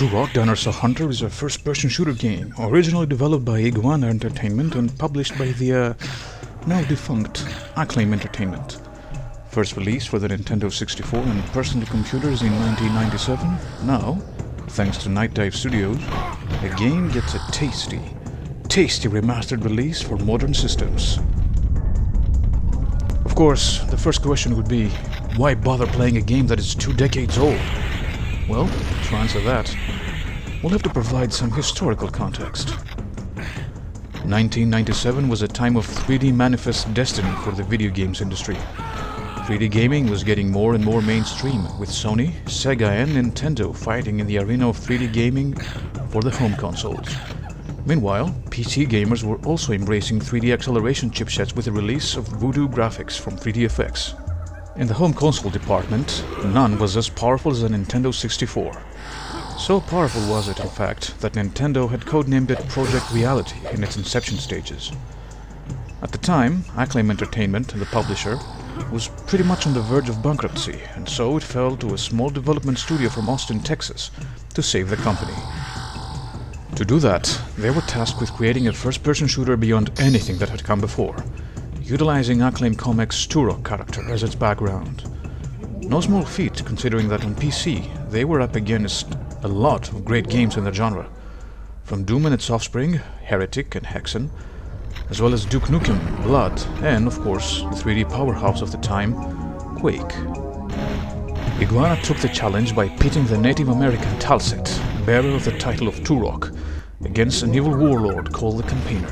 Turok Dinosaur Hunter is a first-person shooter game, originally developed by Iguana Entertainment and published by the now defunct Acclaim Entertainment. First released for the Nintendo 64 and personal computers in 1997, now, thanks to Night Dive Studios, the game gets a tasty remastered release for modern systems. Of course, the first question would be, why bother playing a game that is 2 decades old? Well, to answer that, we'll have to provide some historical context. 1997 was a time of 3D manifest destiny for the video games industry. 3D gaming was getting more and more mainstream, with Sony, Sega and Nintendo fighting in the arena of 3D gaming for the home consoles. Meanwhile, PC gamers were also embracing 3D acceleration chipsets with the release of Voodoo graphics from 3DFX. In the home console department, none was as powerful as the Nintendo 64. So powerful was it, in fact, that Nintendo had codenamed it Project Reality in its inception stages. At the time, Acclaim Entertainment, the publisher, was pretty much on the verge of bankruptcy, and so it fell to a small development studio from Austin, Texas, to save the company. To do that, they were tasked with creating a first-person shooter beyond anything that had come before, utilizing Acclaim Comics' Turok character as its background. No small feat, considering that on PC they were up against a lot of great games in the genre, from Doom and its offspring, Heretic and Hexen, as well as Duke Nukem, Blood, and of course the 3D powerhouse of the time, Quake. Iguana took the challenge by pitting the Native American Talset, bearer of the title of Turok, against an evil warlord called the Campaigner.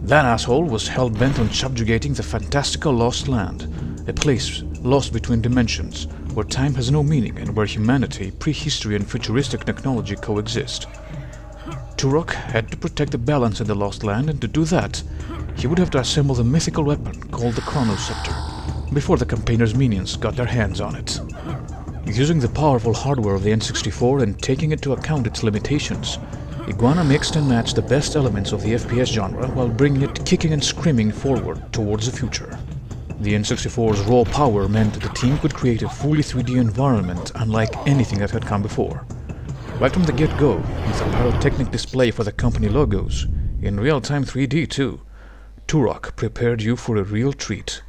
That asshole was hell-bent on subjugating the fantastical Lost Land, a place lost between dimensions, where time has no meaning and where humanity, prehistory and futuristic technology coexist. Turok had to protect the balance in the Lost Land, and to do that, he would have to assemble the mythical weapon called the Chronoscepter, before the Campaigner's minions got their hands on it. Using the powerful hardware of the N64 and taking into account its limitations, Iguana mixed and matched the best elements of the FPS genre while bringing it kicking and screaming forward towards the future. The N64's raw power meant the team could create a fully 3D environment unlike anything that had come before. Right from the get-go, with a pyrotechnic display for the company logos, in real-time 3D too, Turok prepared you for a real treat.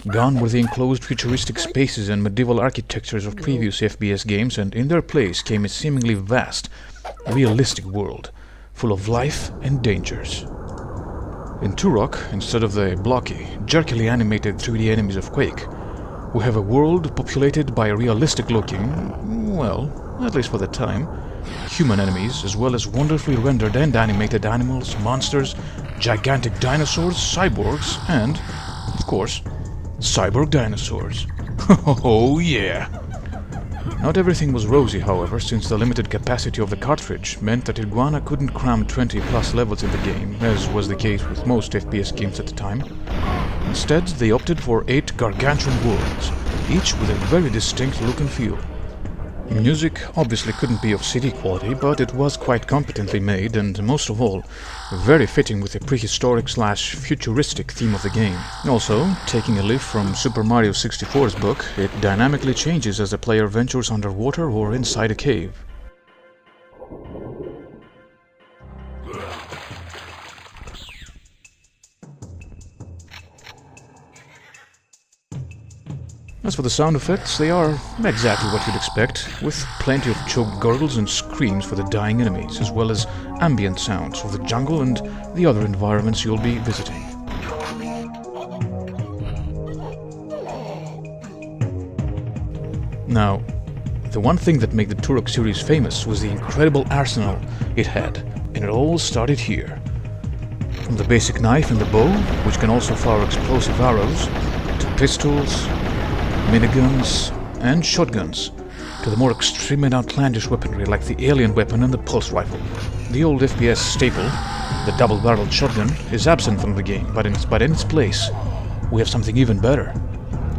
Gone were the enclosed futuristic spaces and medieval architectures of previous FPS games, and in their place came a seemingly vast, realistic world, full of life and dangers. In Turok, instead of the blocky, jerkily animated 3D enemies of Quake, we have a world populated by realistic-looking, well, at least for the time, human enemies, as well as wonderfully rendered and animated animals, monsters, gigantic dinosaurs, cyborgs, and, of course, cyborg dinosaurs. Oh yeah! Not everything was rosy, however, since the limited capacity of the cartridge meant that Iguana couldn't cram 20+ levels in the game, as was the case with most FPS games at the time. Instead, they opted for 8 gargantuan worlds, each with a very distinct look and feel. Music obviously couldn't be of CD quality, but it was quite competently made and, most of all, very fitting with the prehistoric/futuristic theme of the game. Also, taking a leaf from Super Mario 64's book, it dynamically changes as the player ventures underwater or inside a cave. As for the sound effects, they are exactly what you'd expect, with plenty of choked gurgles and screams for the dying enemies, as well as ambient sounds of the jungle and the other environments you'll be visiting. Now, the one thing that made the Turok series famous was the incredible arsenal it had, and it all started here. From the basic knife and the bow, which can also fire explosive arrows, to pistols, miniguns, and shotguns, to the more extreme and outlandish weaponry like the alien weapon and the pulse rifle. The old FPS staple, the double-barreled shotgun, is absent from the game, but in its place, we have something even better.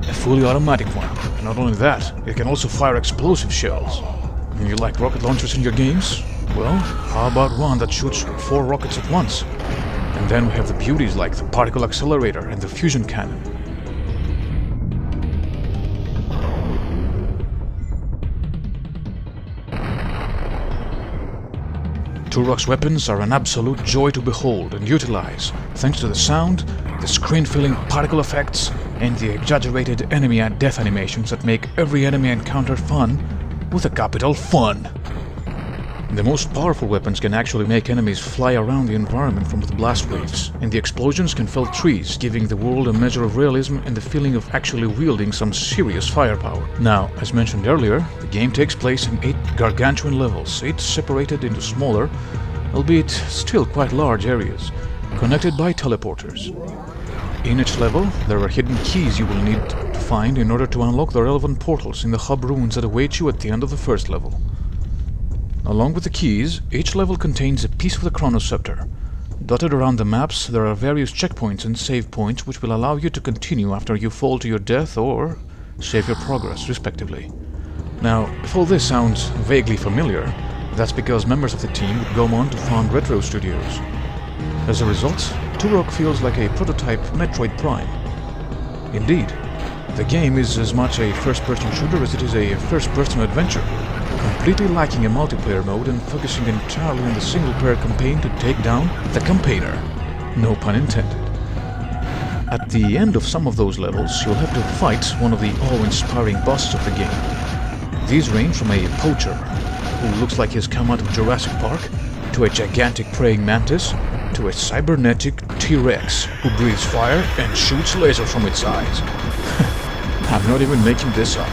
A fully automatic one. And not only that, it can also fire explosive shells. You like rocket launchers in your games? Well, how about one that shoots 4 rockets at once? And then we have the beauties like the particle accelerator and the fusion cannon. Turok's weapons are an absolute joy to behold and utilize, thanks to the sound, the screen-filling particle effects, and the exaggerated enemy and death animations that make every enemy encounter fun, with a capital fun. The most powerful weapons can actually make enemies fly around the environment from the blast waves, and the explosions can fell trees, giving the world a measure of realism and the feeling of actually wielding some serious firepower. Now, as mentioned earlier, the game takes place in 8 gargantuan levels, each separated into smaller, albeit still quite large areas, connected by teleporters. In each level, there are hidden keys you will need to find in order to unlock the relevant portals in the hub ruins that await you at the end of the first level. Along with the keys, each level contains a piece of the Chronoscepter. Dotted around the maps, there are various checkpoints and save points which will allow you to continue after you fall to your death or save your progress, respectively. Now, if all this sounds vaguely familiar, that's because members of the team would go on to found Retro Studios. As a result, Turok feels like a prototype Metroid Prime. Indeed, the game is as much a first-person shooter as it is a first-person adventure, completely lacking a multiplayer mode and focusing entirely on the single-player campaign to take down the campaigner. No pun intended. At the end of some of those levels, you'll have to fight one of the awe-inspiring bosses of the game. These range from a poacher, who looks like he's come out of Jurassic Park, to a gigantic praying mantis, to a cybernetic T-Rex who breathes fire and shoots lasers from its eyes. I'm not even making this up.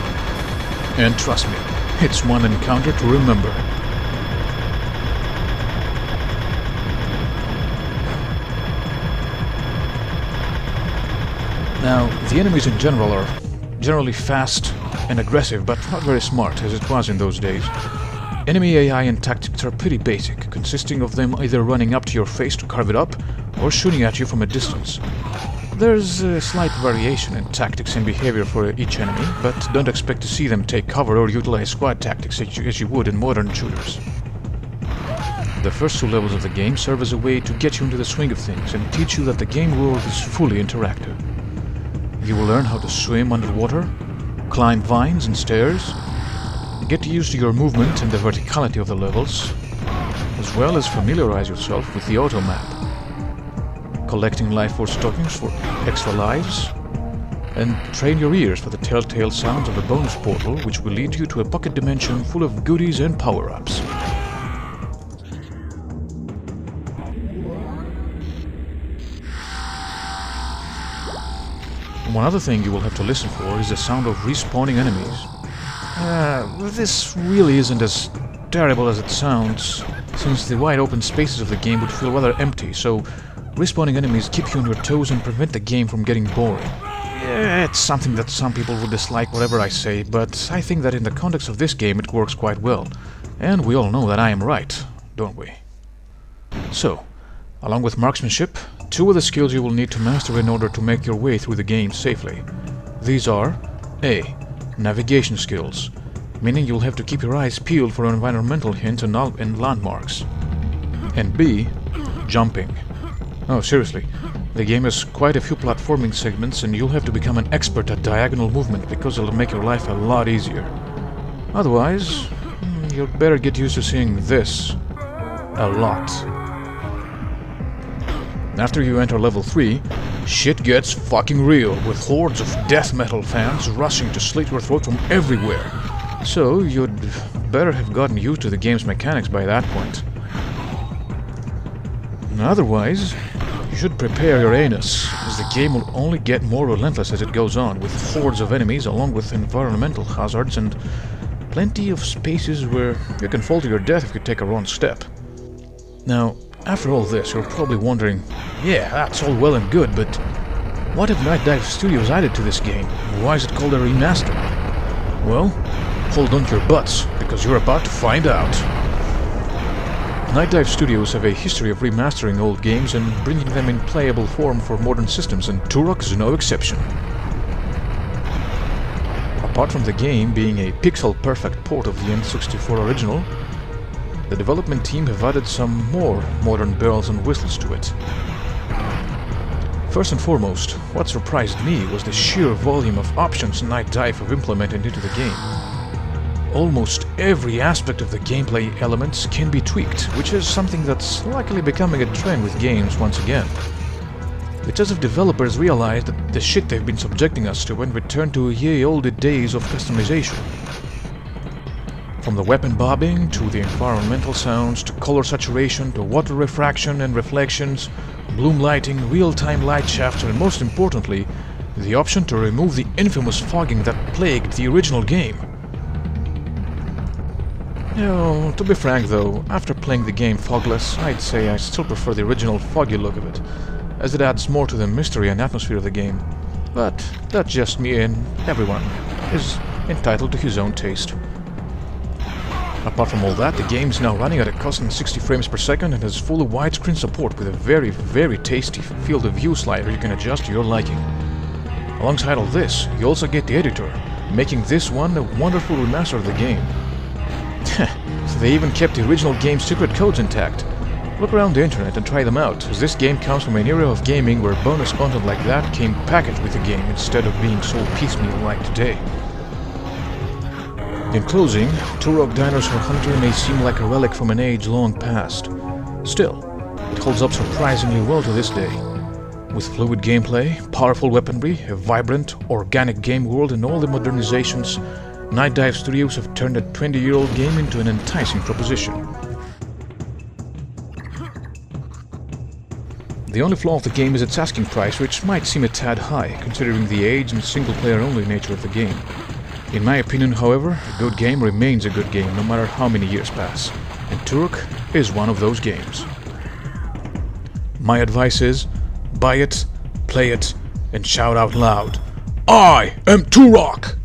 And trust me, it's one encounter to remember. Now, the enemies in general are generally fast and aggressive, but not very smart as it was in those days. Enemy AI and tactics are pretty basic, consisting of them either running up to your face to carve it up, or shooting at you from a distance. There's a slight variation in tactics and behavior for each enemy, but don't expect to see them take cover or utilize squad tactics as you would in modern shooters. The first 2 levels of the game serve as a way to get you into the swing of things and teach you that the game world is fully interactive. You will learn how to swim underwater, climb vines and stairs, get used to your movement and the verticality of the levels, as well as familiarize yourself with the auto map, collecting life force tokens for extra lives, and train your ears for the telltale sounds of a bonus portal which will lead you to a pocket dimension full of goodies and power-ups. One other thing you will have to listen for is the sound of respawning enemies. This really isn't as terrible as it sounds, since the wide open spaces of the game would feel rather empty, so respawning enemies keep you on your toes and prevent the game from getting boring. It's something that some people would dislike whatever I say, but I think that in the context of this game it works quite well, and we all know that I am right, don't we? So, along with marksmanship, 2 of the skills you will need to master in order to make your way through the game safely. These are A. Navigation skills, meaning you'll have to keep your eyes peeled for environmental hints and landmarks. And B. Jumping. Oh, seriously, the game has quite a few platforming segments and you'll have to become an expert at diagonal movement because it'll make your life a lot easier. Otherwise, you'd better get used to seeing this a lot. After you enter level 3, shit gets fucking real, with hordes of death metal fans rushing to slit your throat from everywhere. So you'd better have gotten used to the game's mechanics by that point. Otherwise, you should prepare your anus, as the game will only get more relentless as it goes on, with hordes of enemies along with environmental hazards and plenty of spaces where you can fall to your death if you take a wrong step. Now, after all this, you're probably wondering, yeah, that's all well and good, but what have Night Dive Studios added to this game? Why is it called a remaster? Well, hold on to your butts, because you're about to find out. Night Dive Studios have a history of remastering old games and bringing them in playable form for modern systems, and Turok is no exception. Apart from the game being a pixel-perfect port of the N64 original, the development team have added some more modern bells and whistles to it. First and foremost, what surprised me was the sheer volume of options Night Dive have implemented into the game. almost every aspect of the gameplay elements can be tweaked, which is something that's likely becoming a trend with games once again. It's as if developers realize that the shit they've been subjecting us to and return to ye olde days of customization. From the weapon bobbing, to the environmental sounds, to color saturation, to water refraction and reflections, bloom lighting, real-time light shafts, and most importantly, the option to remove the infamous fogging that plagued the original game. To be frank though, after playing the game fogless, I'd say I still prefer the original foggy look of it, as it adds more to the mystery and atmosphere of the game. But that's just me, and everyone is entitled to his own taste. Apart from all that, the game is now running at a constant 60 frames per second and has full widescreen support with a very tasty field of view slider you can adjust to your liking. Alongside all this, you also get the editor, making this one a wonderful remaster of the game. So they even kept the original game's secret codes intact. Look around the internet and try them out, as this game comes from an era of gaming where bonus content like that came packaged with the game instead of being sold piecemeal like today. In closing, Turok Dinosaur Hunter may seem like a relic from an age long past. Still, it holds up surprisingly well to this day. With fluid gameplay, powerful weaponry, a vibrant, organic game world and all the modernizations, Night Dive Studios have turned a 20-year-old game into an enticing proposition. The only flaw of the game is its asking price, which might seem a tad high, considering the age and single-player-only nature of the game. In my opinion, however, a good game remains a good game no matter how many years pass, and Turok is one of those games. My advice is, buy it, play it, and shout out loud, "I am Turok!"